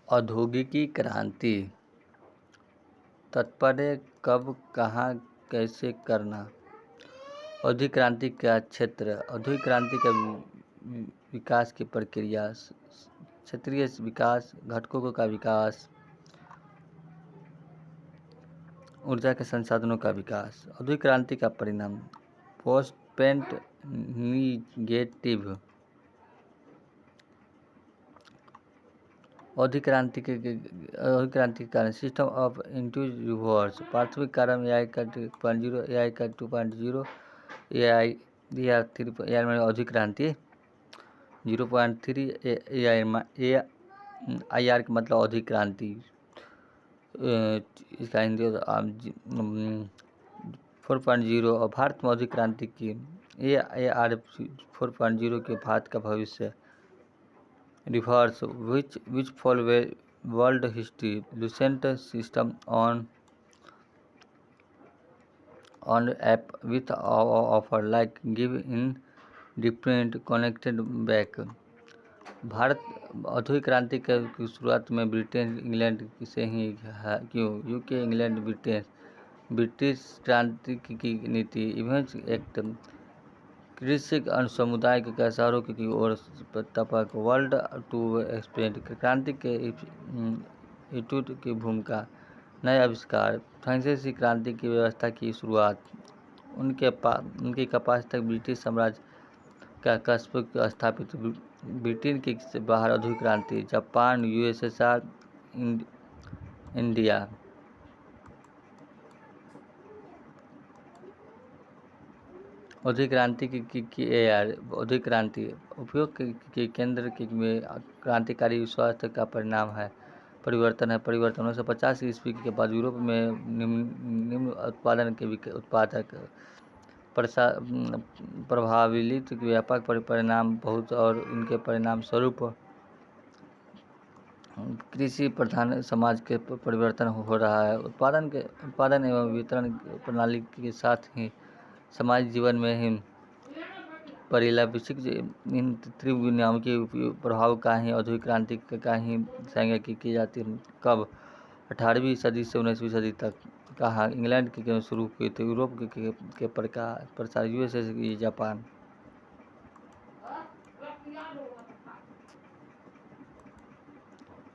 औद्योगिकी क्रांति। तात्पर्य कब, कहाँ, कैसे करना। औद्योगिक क्रांति का क्षेत्र। औद्योगिक क्रांति का विकास की प्रक्रिया। क्षेत्रीय विकास, घटकों का विकास, ऊर्जा के संसाधनों का विकास। औद्योगिक क्रांति का परिणाम। Post negative. औद्योगिक क्रांति के कारण सिस्टम ऑफ इंट्यूज प्राथमिक कारण AI का 2.0, AI का 2.0, AI 3 में औद्योगिक क्रांति 0.3, IR का मतलब औद्योगिक क्रांति, इसका हिंदी 4.0। और भारत में औद्योगिक क्रांति की AR 4.0 के भारत का भविष्य। Reverse, which follow world history, lucent system on app with offer like give in different connected back। Bharat औद्योगिक क्रांति की शुरुआत में ब्रिटेन, इंग्लैंड से ही है। क्यों? UK, England, Britain. ब्रिटिश क्रांति की नीति। Events act. कृषि समुदाय के शहरों की ओर तपक। World to expand. क्रांति के इंस्टीट्यूट की भूमिका। नए आविष्कार। फ्रांसीसी क्रांति की व्यवस्था की शुरुआत। उनकी कपास तक ब्रिटिश साम्राज्य का कस्ब स्थापित। ब्रिटेन के बाहर औद्योगिक क्रांति। Japan, USSR, India. औद्योगिक क्रांति की AR औद्योगिक क्रांति उपयोग के केंद्र में क्रांतिकारी स्वास्थ्य का परिणाम है। परिवर्तन 1950 ईस्वी के बाद यूरोप में निम्न उत्पादन के उत्पादक प्रभावित व्यापक परिणाम बहुत, और इनके परिणाम स्वरूप कृषि प्रधान समाज के परिवर्तन हो रहा है। उत्पादन एवं वितरण प्रणाली के साथ ही समाज जीवन में ही परिलक्षित इन तीव्र नियमों के प्रभाव का ही औद्योगिक क्रांति का ही संज्ञा की जाती है। कब? 18वीं सदी से 19वीं सदी तक। कहा? इंग्लैंड के शुरू हुए थे। यूरोप के प्रसार, USSR, जापान।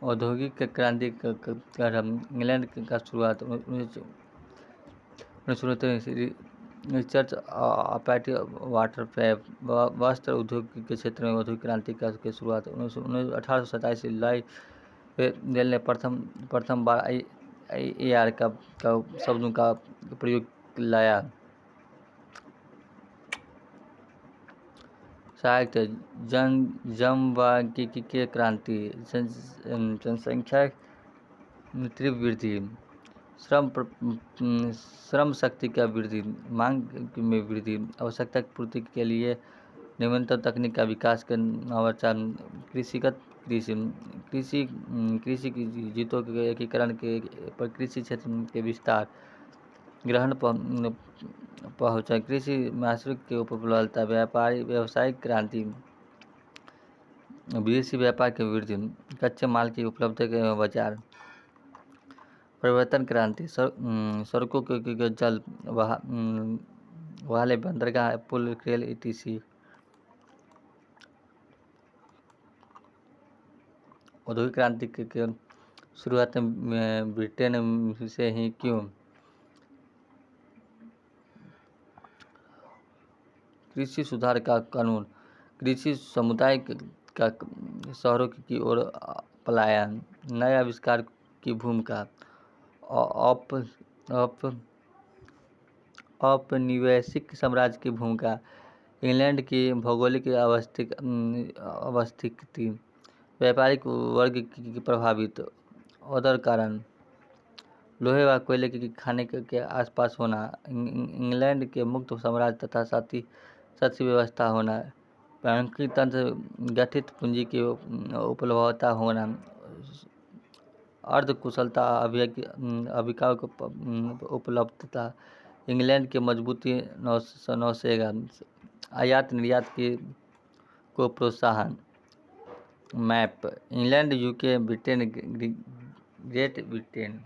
औद्योगिक क्रांति का इंग्लैंड का शुरुआत 1919 रिसर्च अपैटी वाटर पैप वस्त्र उद्योग के क्षेत्र में औद्योगिक क्रांति की शुरुआत। 1827 लाई बेल ने प्रथम बार AR का शब्दों का प्रयोग लाया। साहित्य। जनसांख्यिकीय क्रांति। जनसंख्या में तीव्र वृद्धि। श्रम शक्ति का वृद्धि। मांग में वृद्धि। आवश्यकता की पूर्ति के लिए नवीनतम तकनीक का विकास के नवाचार। कृषिगत कृषि की जीतों के एकीकरण के पर कृषि क्षेत्र के विस्तार। ग्रहण पहुँचा। कृषि मार्केट की उपलब्धता। व्यावसायिक क्रांति। विदेशी व्यापार की वृद्धि। कच्चे माल की उपलब्धता के बाजार। परिवर्तन क्रांति। सड़कों के जल वाले बंदरगाह, पुल, रेल, etc। औद्योगिक क्रांति के शुरुआत में ब्रिटेन से ही। क्यों? कृषि सुधार का कानून। कृषि समुदाय का शहरों की ओर पलायन। नए आविष्कार की भूमिका। औपनिवेशिक साम्राज्य की भूमिका। इंग्लैंड की भौगोलिक अवस्थिति। व्यापारिक वर्ग की प्रभावित। उदर कारण। लोहे व कोयले की खाने के आसपास होना। इंग्लैंड के मुक्त साम्राज्य तथा साथी व्यवस्था होना। बैंकिंग तंत्र गठित, पूंजी की उपलब्धता होना। अर्ध कुशलता अभिकाव उपलब्धता। इंग्लैंड के मजबूती नौसेना। आयात निर्यात को प्रोत्साहन। Map England, UK, Britain, great Britain.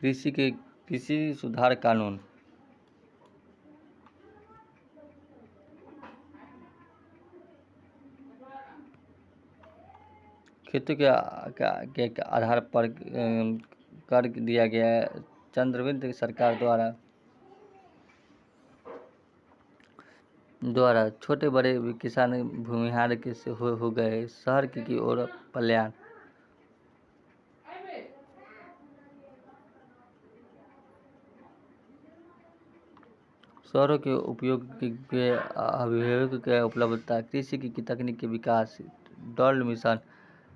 कृषि सुधार कानून। खेतों के आधार पर कर दिया गया है। चंद्रविंद सरकार द्वारा छोटे बड़े किसान भूमिहार के से हो गए। शहर की ओर पलायन। शहरों के उपयोग के अभिभावक के उपलब्धता। कृषि की तकनीक के विकास। Dolled mission.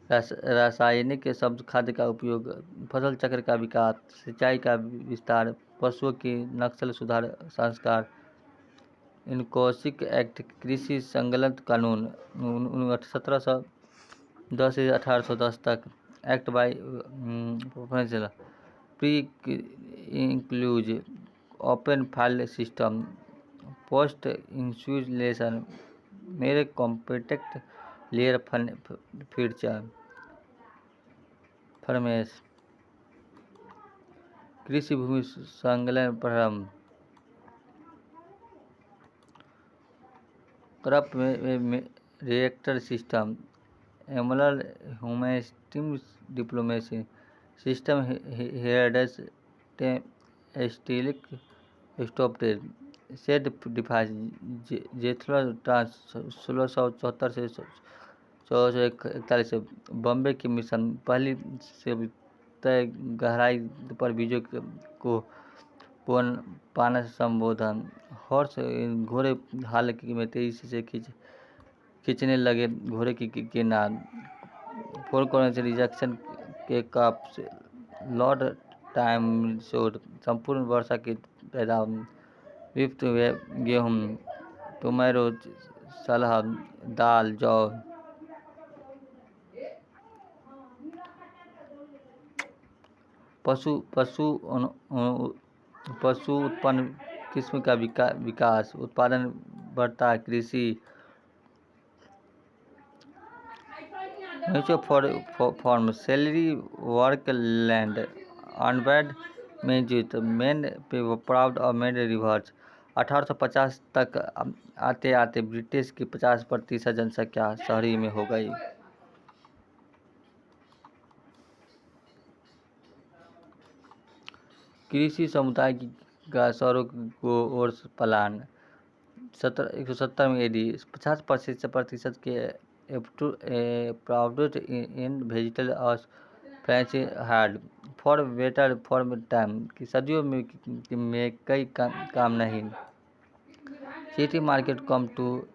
रासायनिक शब्द खाद्य का उपयोग। फसल चक्र का विकास। सिंचाई का विस्तार। पशुओं की नस्ल सुधार संस्कार। इनकॉसिक एक्ट कृषि संलग्न कानून 1710 से 1810 तक। Act by professor pre enclose open file system. Post insulation मेरे कॉम्पैक्ट लेयर फीचर। फरमेश कृषि भूमि संलग्न प्रारंभ। Crop reactor system. एमुलर ह्यूमैनिटीज डिप्लोमेसी सिस्टम। हेरिडेज स्टीलिक स्टॉपटेज सेट डिफाइस। जेथरो ट्रांस 1674 से 1441। बॉम्बे की मिशन पहली से तय गहराई पर बीजों को पाना संबोधन। हॉर्स घोड़े हाल में तेजी से खींचने लगे घोड़े के नाद। फोर कॉर्नर रिजेक्शन के कप लॉर्ड टाइम शोध संपूर्ण वर्षा की पैदावार। विफ्ट गेहूँ टोमेरो सलाह दाल जौ। पशु उत्पन्न किस्म का विकास। उत्पादन बढ़ता। कृषि फॉर्म सैलरी वर्क लैंड अनबैड मेंजित मेन प्राउड और मेड रिवर्स। 1850 तक आते आते ब्रिटिश की 50% जनसंख्या शहरी में हो गई। कृषि समुदाय का शहरों को ओर पलायन। 170 में एडी 50% के प्राउडेड इन वेजिटल और French hard for better for time की सदियों में कई काम नहीं। City market come to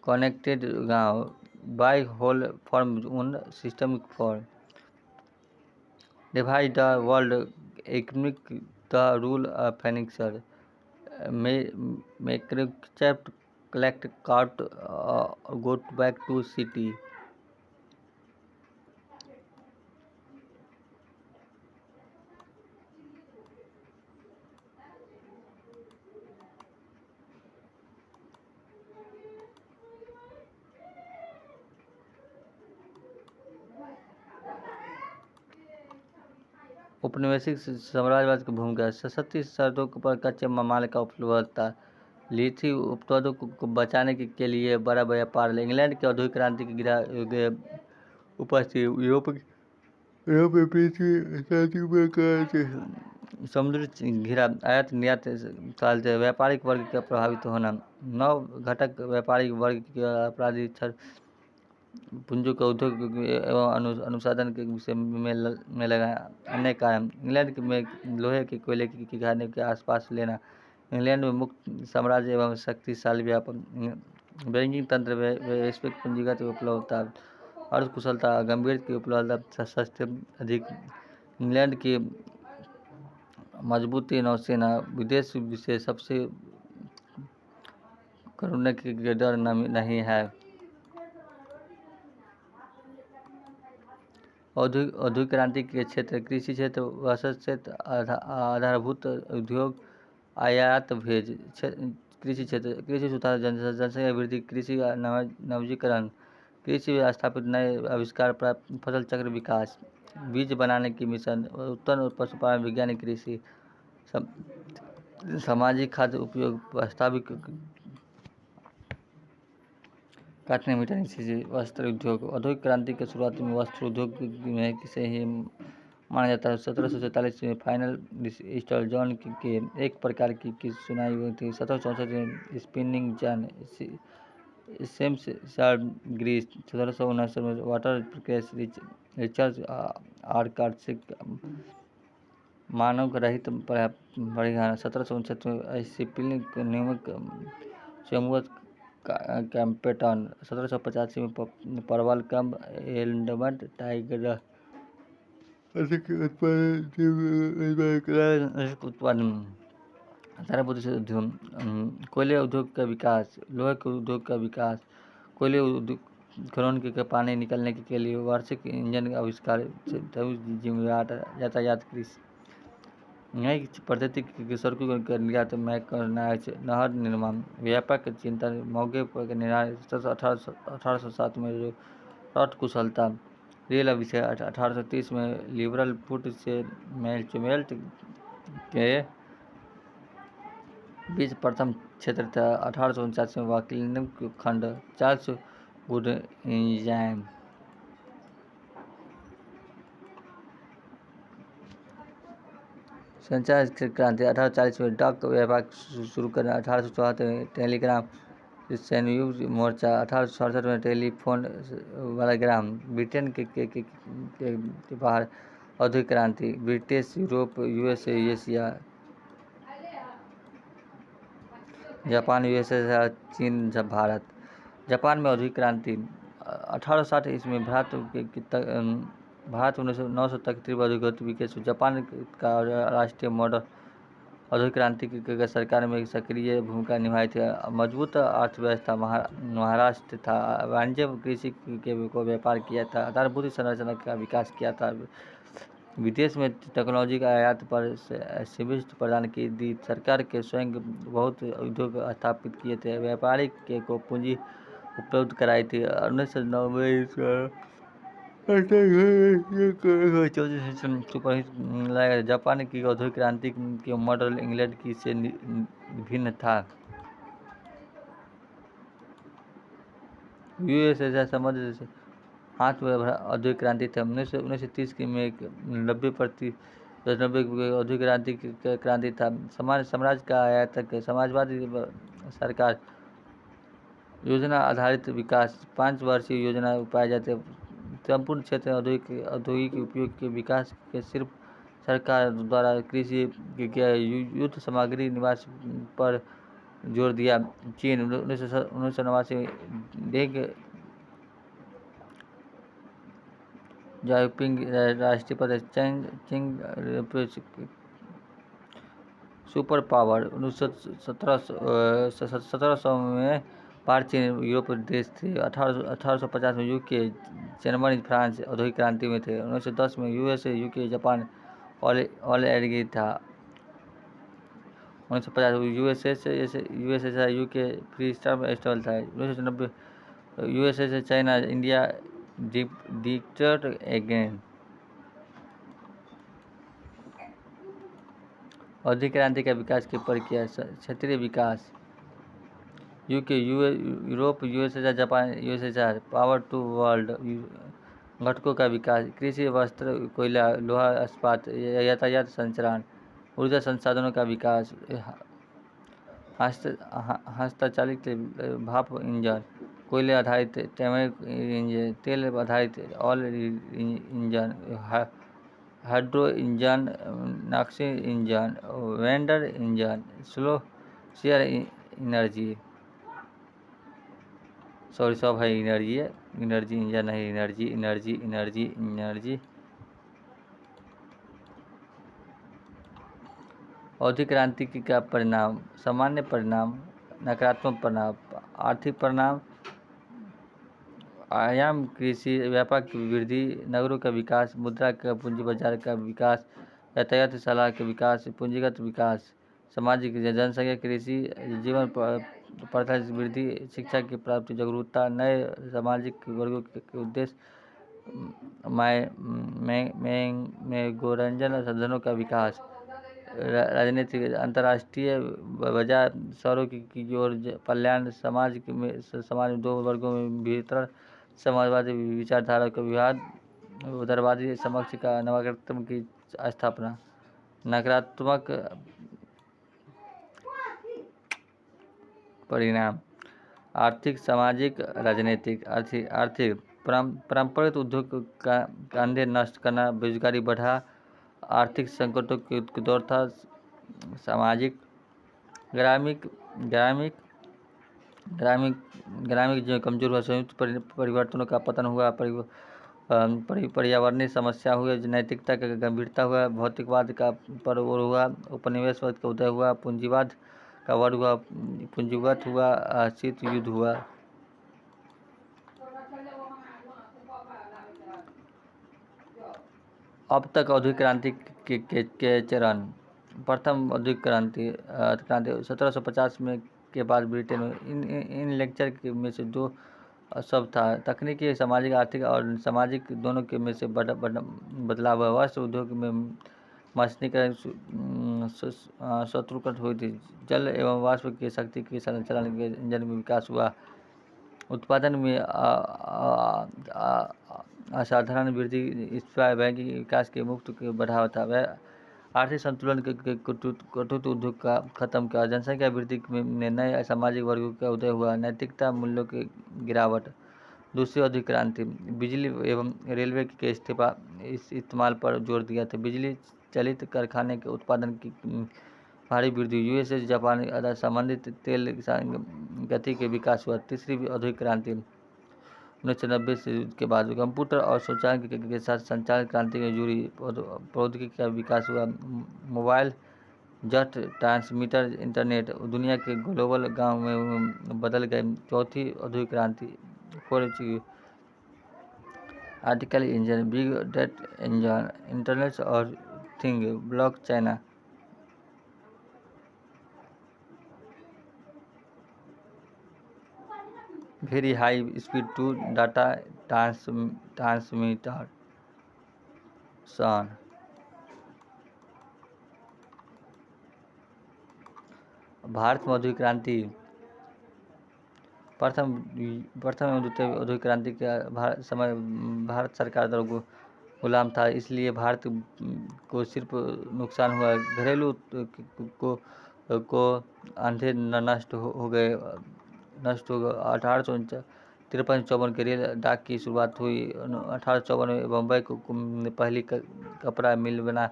connected गांव बाय होल फॉर्म उन system for divide the world economic the rule of financial Microchip collect cart go back to city। औपनिवेशिक साम्राज्यवाद की भूमिका। सस्ती शर्तों पर कच्चे माल का उपलब्धता। लीथी उत्पादों को बचाने के लिए बड़ा व्यापार। इंग्लैंड की औद्योगिक क्रांति की उपस्थिति। यूरोप में समुद्री घिरा आयात निर्यात साल से व्यापारिक वर्ग का प्रभावित होना। नव घटक व्यापारिक वर्ग के अपराधी पूंजी का उद्योग एवं अनुसंधान के विषय में लगा। अन्य कारण इंग्लैंड में लोहे के कोयले की खाने के आसपास लेना। इंग्लैंड में मुक्त साम्राज्य एवं शक्तिशाली व्यापार। बैंकिंग तंत्र वैश्विक पूंजीगत उपलब्धता। अर्ध कुशलता गंभीर की उपलब्धता सस्ते अधिक। इंग्लैंड की मजबूती नौसेना विदेश से सबसे करने के डर नहीं है। औद्योगिक क्रांति के क्षेत्र। कृषि क्षेत्र वसत क्षेत्र आधारभूत उद्योग आयात भेज कृषि क्षेत्र, कृषि सुधार, जनसंख्या वृद्धि, कृषि नवीकरण, कृषि स्थापित नए आविष्कार, प्राप्त फसल चक्र विकास, बीज बनाने की मिशन, उत्पन्न पशुपालन, वैज्ञानिक कृषि, सामाजिक खाद्य उपयोग, वास्तविक काटने मिटाने की वस्त्र उद्योग। औद्योगिक क्रांति के शुरुआत में वस्त्र उद्योग में से ही माना जाता है। 1747 में फाइनल ईस्टर जॉन के एक प्रकार की सुनाई हुई थी। 1764 में स्पिनिंग जॉन सेम्स ग्रीस। 1769 में वाटर प्रेस रिचर्ड आर्कार्सिक मानव रहित परिवहन। 1769 में शिपिंग नियमक चमुअत कैम्पेटन। 1785 में परवल कम एल्डमंड टाइगर उत्पादन। सारा उद्योग, कोयले उद्योग का विकास, लोहे के उद्योग का विकास, कोयले खनन के पानी निकलने के लिए वार्षिक इंजन का आविष्कार, यातायात, कृषि, नई पद्धति की सड़कों का निर्यात, मैकेनाइज, नहर निर्माण, व्यापक चिंतन, मौके पर निर्माण। 1807 में रॉट कुशलता, रेल आविष्कार। 1830 में लिबरल फूड से मेल्ट के बीच प्रथम क्षेत्र था। 1849 में वाकिलिंग खंड, चार्ल्स वुड एंजाइम। संचार क्रांति, 1840 में डाक व्यापार शुरू करना। 1874 में टेलीग्राफ संयुक्त मोर्चा। 1867 में टेलीफोन वाला ग्राम। ब्रिटेन के बाहर औद्योगिक क्रांति, British, Europe, USA, Asia, Japan, USSR, चीन, भारत। जापान में औद्योगिक क्रांति, 1860 ईस्वी में भारत 1900 तक तीव्र औद्योगिक विकास। जापान का राष्ट्रीय मॉडल औद्योगिक क्रांति की सरकार में सक्रिय भूमिका निभाई थी। मजबूत अर्थव्यवस्था, महाराष्ट्र था। वाणिज्य, कृषि को व्यापार किया था। आधारभूत संरचना का विकास किया था। विदेश में टेक्नोलॉजी का आयात पर सब्सिडी प्रदान की दी। सरकार के स्वयं बहुत उद्योग स्थापित किए थे। व्यापारी को पूंजी उपलब्ध कराई थी। 1990 जापान की औद्योगिक क्रांति के मॉडल इंग्लैंड की से भिन्न था। यूएसएसआर समुद्र से हाथ में औद्योगिक क्रांति थी। 1930 में 90% औद्योगिक क्रांति था। साम्राज्य का आयातक, समाजवादी सरकार, योजना आधारित विकास, 5 वर्षीय योजना पाए जाते। संपूर्ण क्षेत्र औद्योगिक उपयोग के विकास के सिर्फ सरकार द्वारा कृषि युद्ध सामग्री निवास पर जोर दिया। चीन 1989 में डेंग जाओपिंग राष्ट्रपति, चिंग सुपर पावर। 1700 में पार चीन यूरोप देश थे। 1850 में यूके, जर्मनी, फ्रांस औद्योगिक क्रांति में थे। 1910 में यूएसए, यूके, जापान ऑलरेडी था। 1950 यूएसएसआर, यूके फ्री स्टेबल था। 1990 USA, China, India dictated again. औद्योगिक क्रांति का विकास की प्रक्रिया, क्षेत्रीय विकास, UK, Europe, USSR, Japan, USSR, power to world, घटकों का विकास, कृषि, वस्त्र, कोयला, लोहा इस्पात, यातायात, संचारण, ऊर्जा संसाधनों का विकास, हस्तचालित भाप इंजन, कोयले आधारित टर्बाइन इंजन, तेल आधारित ऑयल इंजन, हाइड्रो इंजन, नक्सी engine, vendor engine, slow share energy, सब है एनर्जी इंजन नहीं, एनर्जी। औद्योगिक क्रांति का परिणाम, सामान्य परिणाम, नकारात्मक परिणाम, आर्थिक परिणाम, आयाम, कृषि व्यापार की वृद्धि, नगरों का विकास, मुद्रा का पूंजी बाजार का विकास, यातायात सलाह के विकास, पूंजीगत विकास, सामाजिक जनसंख्या, कृषि, जीवन प्रथा वृद्धि, शिक्षा की प्राप्ति, जागरूकता, नए सामाजिक वर्गों के उद्देश्य, मनोरंजन साधनों का विकास, राजनीतिक अंतर्राष्ट्रीय बाजार, शहरों की ओर कल्याण, समाज में दो वर्गों में वितरण, समाजवादी विचारधारा का विवाद, उदारवादी समक्ष का नवागतम की स्थापना। नकारात्मक परिणाम, आर्थिक, सामाजिक, राजनीतिक। आर्थिक पारंपरिक उद्योग का कंधे नष्ट करना, बेरोजगारी बढ़ा, आर्थिक संकटों के दौर था। सामाजिक, ग्रामीण ग्रामीण ग्रामीण ग्रामीण जो कमजोर हुआ, संयुक्त परिवर्तनों का पतन हुआ, पर्यावरणीय समस्या हुई, नैतिकता का गंभीरता हुआ, भौतिकवाद का परवोर हुआ, उपनिवेशवाद का उदय हुआ, पूंजीवाद का वर्ग हुआ, पूंजीगत हुआ, शीत युद्ध हुआ। अब तक औद्योगिक क्रांति के चरण। प्रथम औद्योगिक क्रांति 1750 में के बाद ब्रिटेन में। इन लेक्चर में से दो सब था, तकनीकी, सामाजिक, आर्थिक और सामाजिक दोनों के में से बदलाव हुआ। वस्त्र उद्योग में मशीनीकरण शत्रुकट हुई थी। जल एवं वाष्प की शक्ति के संचालन के इंजन में विकास हुआ। उत्पादन में असाधारण वृद्धि, इस्पात, बैंकिंग विकास के मुक्त के बढ़ावा था। वह आर्थिक संतुलन के कटुत उद्योग का खत्म किया। जनसंख्या वृद्धि में नए सामाजिक वर्गों का उदय हुआ। नैतिकता मूल्यों की गिरावट। दूसरी औद्योगिक क्रांति, बिजली एवं रेलवे के इस्तेमाल पर जोर दिया था। बिजली चालित कारखाने के उत्पादन की भारी वृद्धि। यूएसए, जापान आदि संबंधित तेल गति के विकास हुआ। तीसरी औद्योगिक क्रांति 1990 के बाद कंप्यूटर और स्वचालन के साथ संचार क्रांति में जुड़ी प्रौद्योगिकी का विकास हुआ। मोबाइल, जेट, ट्रांसमीटर, इंटरनेट दुनिया के ग्लोबल गांव में बदल गए। चौथी औद्योगिक क्रांति 4G, article engine, big data engine, internet और thing, blockchain. Very high speed to data transmission. Bharat में औद्योगिक क्रांति। प्रथम एवं द्वितीय औद्योगिक क्रांति के समय भारत सरकार द्वारा गुलाम था, इसलिए भारत को सिर्फ नुकसान हुआ। घरेलू को अंधे नष्ट हो गए। 1853-54 के रेल डाक की शुरुआत हुई। 1854 में बम्बई को पहली कपड़ा मिल बना।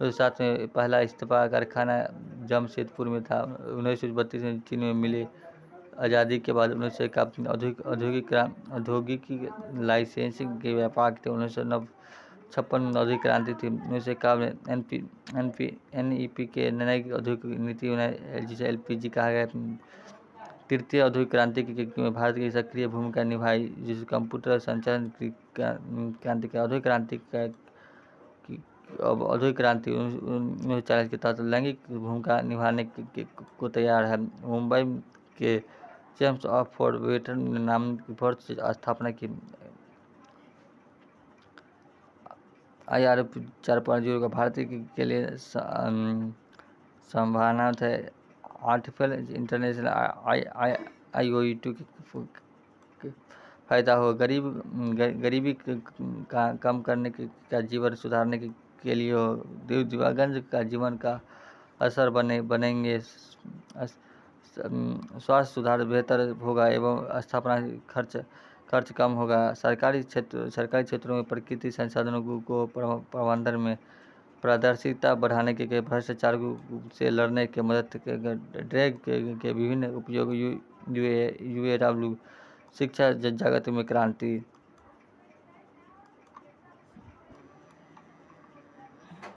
1907 में पहला इस्पात कारखाना जमशेदपुर में था। 1932 में चीन में मिली। आज़ादी के बाद 1951 औद्योगिक लाइसेंसिंग के व्यापक थे। 1956 में औद्योगिक क्रांति थी। 1951 में NEP के नई औद्योगिक नीति जिसे LPG कहा गया। तृतीय औद्योगिक क्रांति में भारत की सक्रिय भूमिका निभाई, जिसे कंप्यूटर संचालन क्रांति का। औद्योगिक क्रांति 1940 के तहत लैंगिक भूमिका निभाने को तैयार है। मुंबई के चैम्प्स ऑफ फॉर वेटरन ने नाम की फोर्स से स्थापना की। IRF 4.0 का भारतीय के लिए संभावना है। आर्टिफिशियल इंटेलिजेंस IOT के फायदा हो। गरीबी का कम करने का, जीवन सुधारने के लिए हो। दिव्यांगजन का जीवन का असर बनेंगे। स्वास्थ्य सुधार बेहतर होगा एवं स्थापना खर्च कम होगा। सरकारी क्षेत्रों में प्राकृतिक संसाधनों को प्रबंधन में पारदर्शिता बढ़ाने के, भ्रष्टाचार से लड़ने के मदद ड्रैग के विभिन्न उपयोग। UAW शिक्षा जगत में क्रांति।